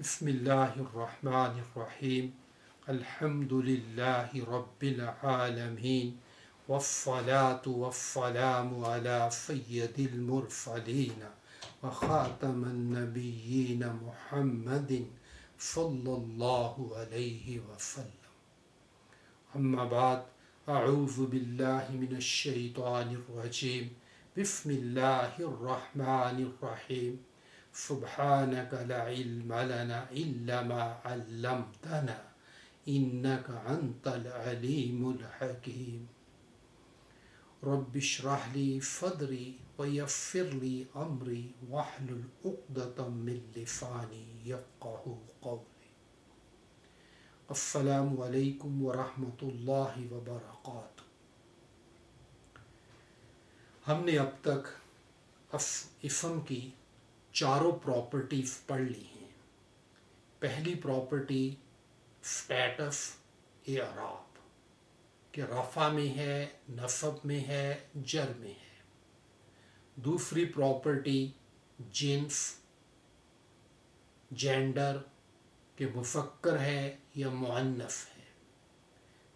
بسم اللہ الرحمن الرحیم الحمد للہ رب العالمین والصلاة والسلام علی سید المرسلین وخاتم النبیین محمد صلی اللہ علیہ وسلم. اما بعد اعوذ باللہ من الشیطان الرجیم. بسم اللہ الرحمن الرحیم. سبحانك لا علم لنا إلا ما علمتنا إنك أنت العليم الحكيم. رب اشرح لي صدري ويسر لي أمري واحلل عقدة من لساني يفقهوا قولي. السلام علیکم ورحمۃ اللہ وبرکاتہ. ہم نے اب تک اسم کی چاروں پراپرٹیز پڑھ لی ہیں. پہلی پراپرٹی اسٹیٹس اعراب کہ رفع میں ہے، نصب میں ہے، جر میں ہے. دوسری پراپرٹی جنس جینڈر کہ مفکر ہے یا مؤنث ہے.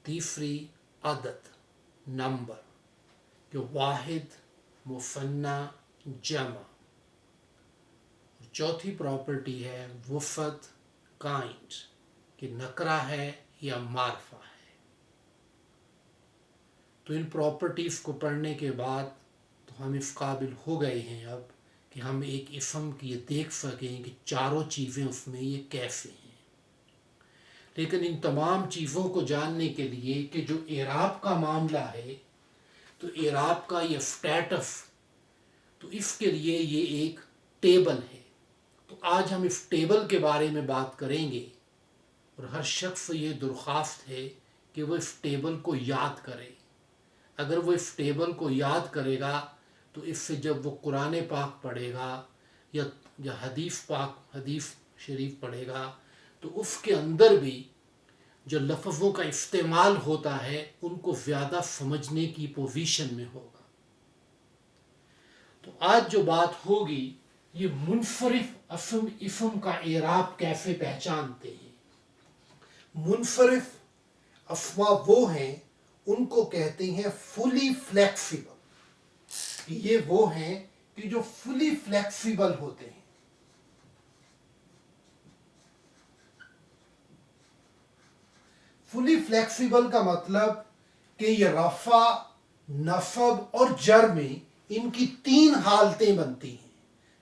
تیسری عدد نمبر کہ واحد مثنی جمع. چوتھی پراپرٹی ہے وفد کائنڈ کہ نکرہ ہے یا معرفہ ہے. تو ان پراپرٹیز کو پڑھنے کے بعد تو ہم اس قابل ہو گئے ہیں اب کہ ہم ایک اسم کی یہ دیکھ سکیں کہ چاروں چیزیں اس میں یہ کیسے ہیں. لیکن ان تمام چیزوں کو جاننے کے لیے کہ جو اعراب کا معاملہ ہے تو اعراب کا یہ اسٹیٹس تو اس کے لیے یہ ایک ٹیبل ہے. تو آج ہم اس ٹیبل کے بارے میں بات کریں گے اور ہر شخص سے یہ درخواست ہے کہ وہ اس ٹیبل کو یاد کرے. اگر وہ اس ٹیبل کو یاد کرے گا تو اس سے جب وہ قرآن پاک پڑھے گا یا حدیث شریف پڑھے گا تو اس کے اندر بھی جو لفظوں کا استعمال ہوتا ہے ان کو زیادہ سمجھنے کی پوزیشن میں ہوگا. تو آج جو بات ہوگی یہ منفرد اسم کا اعراب کیسے پہچانتے ہیں. منفرد اسما وہ ہیں ان کو کہتے ہیں فلی فلیکسیبل. یہ وہ ہیں کہ جو فلی فلیکسیبل ہوتے ہیں. فلی فلیکسیبل کا مطلب کہ یہ رفع نصب اور جر میں ان کی تین حالتیں بنتی ہیں.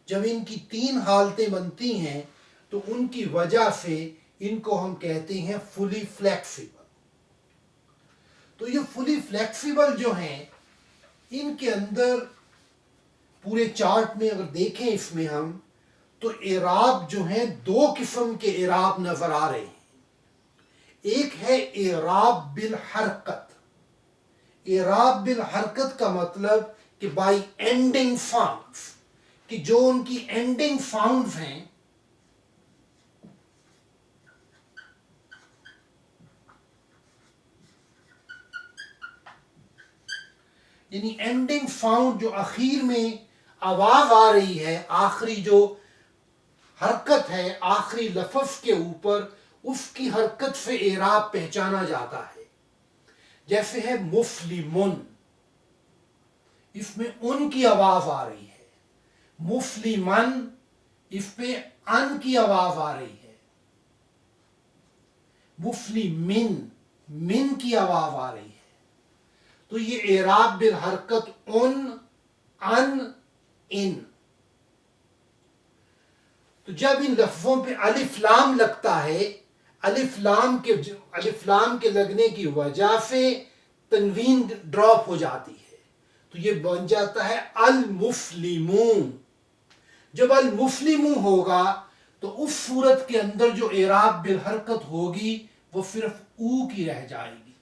جب ان کی تین حالتیں بنتی ہیں تو ان کی وجہ سے ان کو ہم کہتے ہیں فلی فلیکسیبل. تو یہ فلی فلیکسیبل جو ہیں ان کے اندر پورے چارٹ میں اگر دیکھیں اس میں ہم تو اعراب جو ہیں دو قسم کے اعراب نظر آ رہے ہیں. ایک ہے اعراب بالحرکت. اعراب بالحرکت کا مطلب کہ بائی اینڈنگ ساؤنڈز کہ جو ان کی اینڈنگ ساؤنڈز ہیں یعنی اینڈنگ ساؤنڈ جو اخیر میں آواز آ رہی ہے، آخری جو حرکت ہے آخری لفظ کے اوپر اس کی حرکت سے اعراب پہچانا جاتا ہے. جیسے ہے مسلمون، اس میں ان کی آواز آ رہی ہے. مسلمن، اس پہ ان کی آواز آ رہی ہے. مسلمین، من کی آواز آ رہی ہے. تو یہ اعراب بالحرکت ان ان. تو جب ان لفظوں پہ الف لام لگتا ہے الف لام کے لگنے کی وجہ سے تنوین ڈراپ ہو جاتی ہے تو یہ بن جاتا ہے المسلمون. جب المسلمون ہوگا تو اس صورت کے اندر جو اعراب بالحرکت ہوگی وہ صرف او کی رہ جائے گی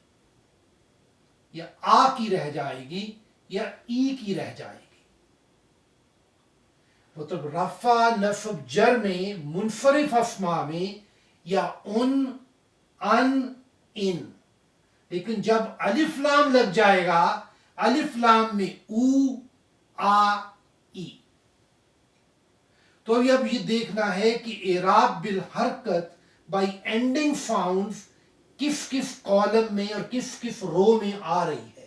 یا آ کی رہ جائے گی یا ای کی رہ جائے گی. مطلب رفع نصب جر میں منفرد اسما میں یا ان ان. لیکن جب الف لام لگ جائے گا الف لام میں او آ ای تو اب یہ دیکھنا ہے کہ اعراب بالحرکت بائی اینڈنگ فاؤنڈز کس کس کالم میں اور کس کس رو میں آ رہی ہے.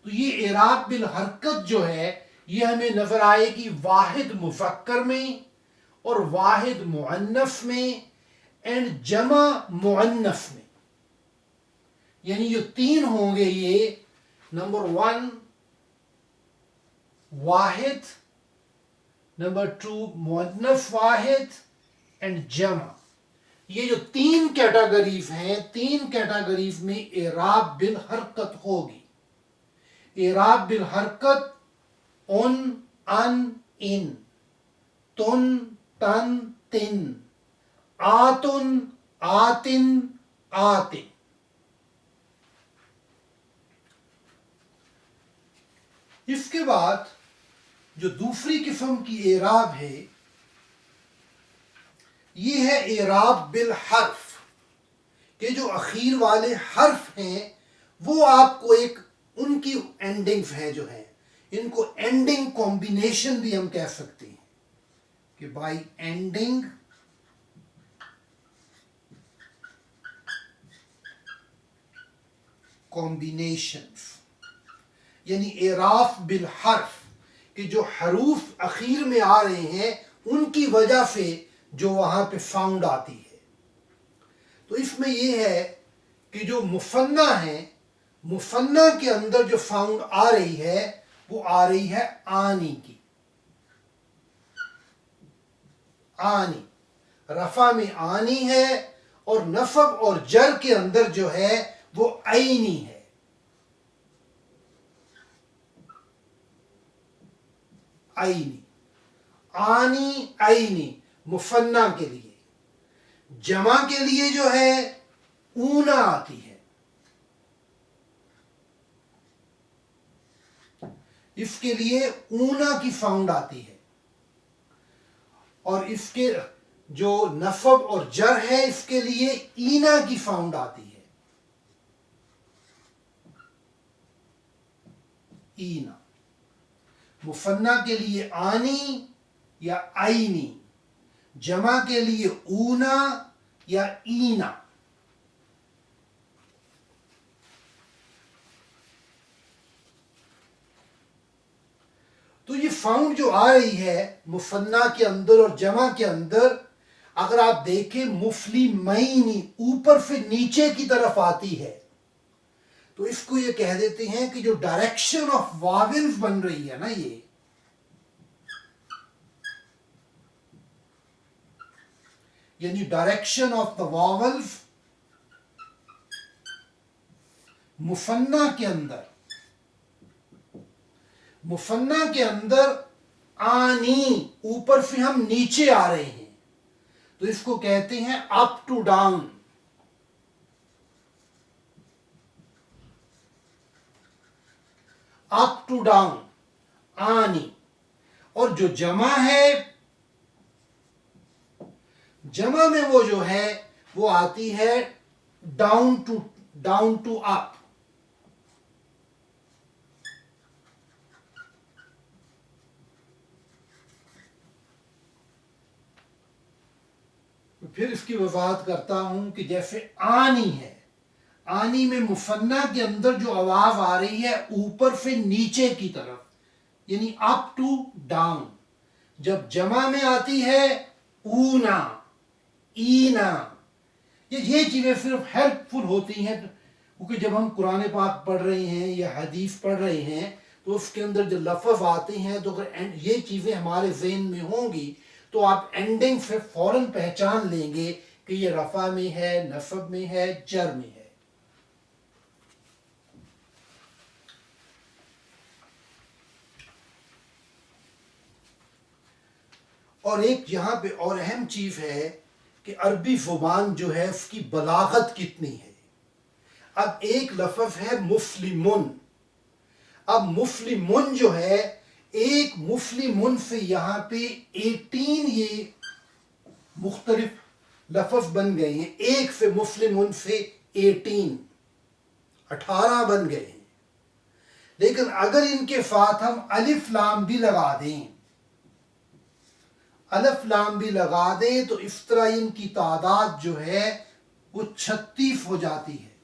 تو یہ اعراب بالحرکت جو ہے یہ ہمیں نظر آئے گی واحد مذکر میں اور واحد مؤنث میں اینڈ جمع مؤنث میں. یعنی جو تین ہوں گے یہ نمبر 1 واحد، نمبر 2 مؤنث واحد اینڈ جمع. یہ جو تین کیٹاگریز ہیں، تین کیٹاگریز میں اعراب بالحرکت ہوگی. اعراب بالحرکت ان، ان، تن، تن، تن، آتن، آتن، آتن. اس کے بعد جو دوسری قسم کی اعراب ہے یہ ہے اعراب بالحرف، کہ جو اخیر والے حرف ہیں وہ آپ کو ایک ان کی اینڈنگز ہیں جو ہیں، ان کو اینڈنگ کمبینیشن بھی ہم کہہ سکتے ہیں کہ بائی اینڈنگ کمبینیشنز، یعنی اعراف بالحرف کہ جو حروف اخیر میں آ رہے ہیں ان کی وجہ سے جو وہاں پہ فاؤنڈ آتی ہے. تو اس میں یہ ہے کہ جو مثنیٰ ہیں، مثنیٰ کے اندر جو فاؤنڈ آ رہی ہے وہ آ رہی ہے آنی کی. آنی رفع میں آنی ہے اور نصب اور جر کے اندر جو ہے وہ عینی ہے. عینی، آنی، عینی مثنیٰ کے لیے. جمع کے لیے جو ہے اونا آتی ہے. اس کے لیے اونا کی فاؤنڈ آتی ہے، اور اس کے جو نصب اور جر ہے اس کے لیے اینا کی فاؤنڈ آتی ہے. اینا. مثنیٰ کے لیے آنی یا عینی، جمع کے لیے اونا یا اینا. تو یہ فاؤنڈ جو آ رہی ہے مثنیٰ کے اندر اور جمع کے اندر، اگر آپ دیکھیں مفلیمینی اوپر سے نیچے کی طرف آتی ہے، تو اس کو یہ کہہ دیتے ہیں کہ جو ڈائریکشن آف واولز بن رہی ہے نا، یہ یعنی ڈائریکشن آف دا واولز مثنیٰ کے اندر، مثنیٰ کے اندر آنی اوپر سے ہم نیچے آ رہے ہیں تو اس کو کہتے ہیں up to down. Up to down آنی. اور جو جمع ہے، جمع میں وہ جو ہے وہ آتی ہے ڈاؤن ٹو اپ. پھر اس کی وضاحت کرتا ہوں کہ جیسے آنی ہے، آنی میں مثنیٰ کے اندر جو آواز آ رہی ہے اوپر سے نیچے کی طرف، یعنی اپ ٹو ڈاؤن. جب جمع میں آتی ہے اونا، اینا. یہ چیزیں صرف ہیلپ فل ہوتی ہیں کیونکہ جب ہم قرآن پاک پڑھ رہے ہیں یا حدیث پڑھ رہے ہیں تو اس کے اندر جو لفظ آتے ہیں تو اگر یہ چیزیں ہمارے ذہن میں ہوں گی تو آپ اینڈنگ سے فوراً پہچان لیں گے کہ یہ رفع میں ہے، نصب میں ہے، جر میں ہے. اور ایک یہاں پہ اور اہم چیز ہے کہ عربی زبان جو ہے اس کی بلاغت کتنی ہے. اب ایک لفظ ہے مفلمن. اب مفلمن جو ہے، ایک مفلمن سے یہاں پہ 18 یہ مختلف لفظ بن گئے ہیں. ایک سے مفلمن سے 18 بن گئے ہیں. لیکن اگر ان کے ساتھ ہم الف لام بھی لگا دیں، الف لام بھی لگا دیں تو اس طرح ان کی تعداد جو ہے وہ 36 ہو جاتی ہے،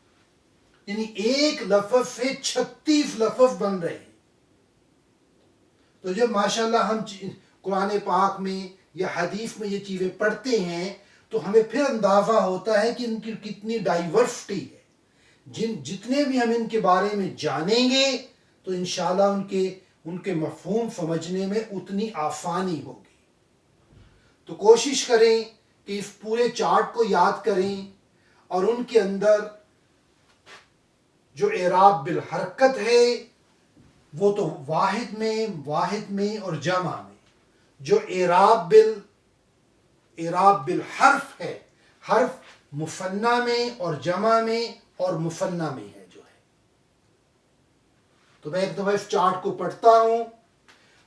یعنی ایک لفظ سے 36 لفظ بن رہے ہیں۔ تو جب ماشاءاللہ ہم قرآن پاک میں یا حدیث میں یہ چیزیں پڑھتے ہیں تو ہمیں پھر اندازہ ہوتا ہے کہ ان کی کتنی ڈائیورسٹی ہے۔ جتنے بھی ہم ان کے بارے میں جانیں گے تو انشاءاللہ ان کے مفہوم سمجھنے میں اتنی آسانی ہوگی۔ تو کوشش کریں کہ اس پورے چارٹ کو یاد کریں اور ان کے اندر جو اعراب بالحرکت ہے وہ تو واحد میں اور جمع میں، جو اعراب بالحرف ہے، حرف مثنیٰ میں اور جمع میں اور مثنیٰ میں ہے جو ہے۔ تو میں ایک دفعہ اس چارٹ کو پڑھتا ہوں۔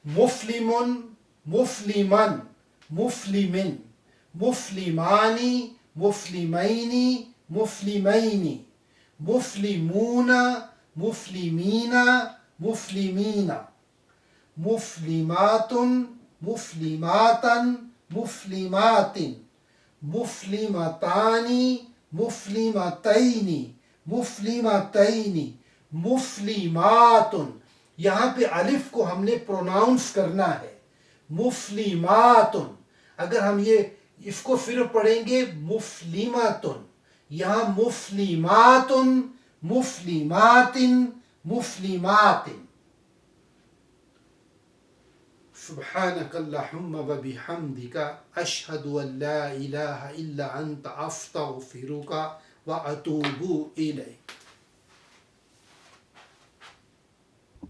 مسلمن، مسلمن، مسلمن، مسلمانی، مسلمینی، مسلمینی، مسلمون، مسلمین، مسلمین، مسلمات، مسلمات، مسلمات، مسلمتان، مسلمتین، مسلمتین، مسلمات۔ یہاں پہ الف کو ہم نے پروناؤنس کرنا ہے، مسلمات۔ اگر ہم اس کو صرف پڑھیں گے مسلمات، یہاں مسلمات، مسلمات، مسلمات۔ سبحانک اللہم و بحمدک اشہد ان لا الہ الا انت استغفرک و اتوب الیک۔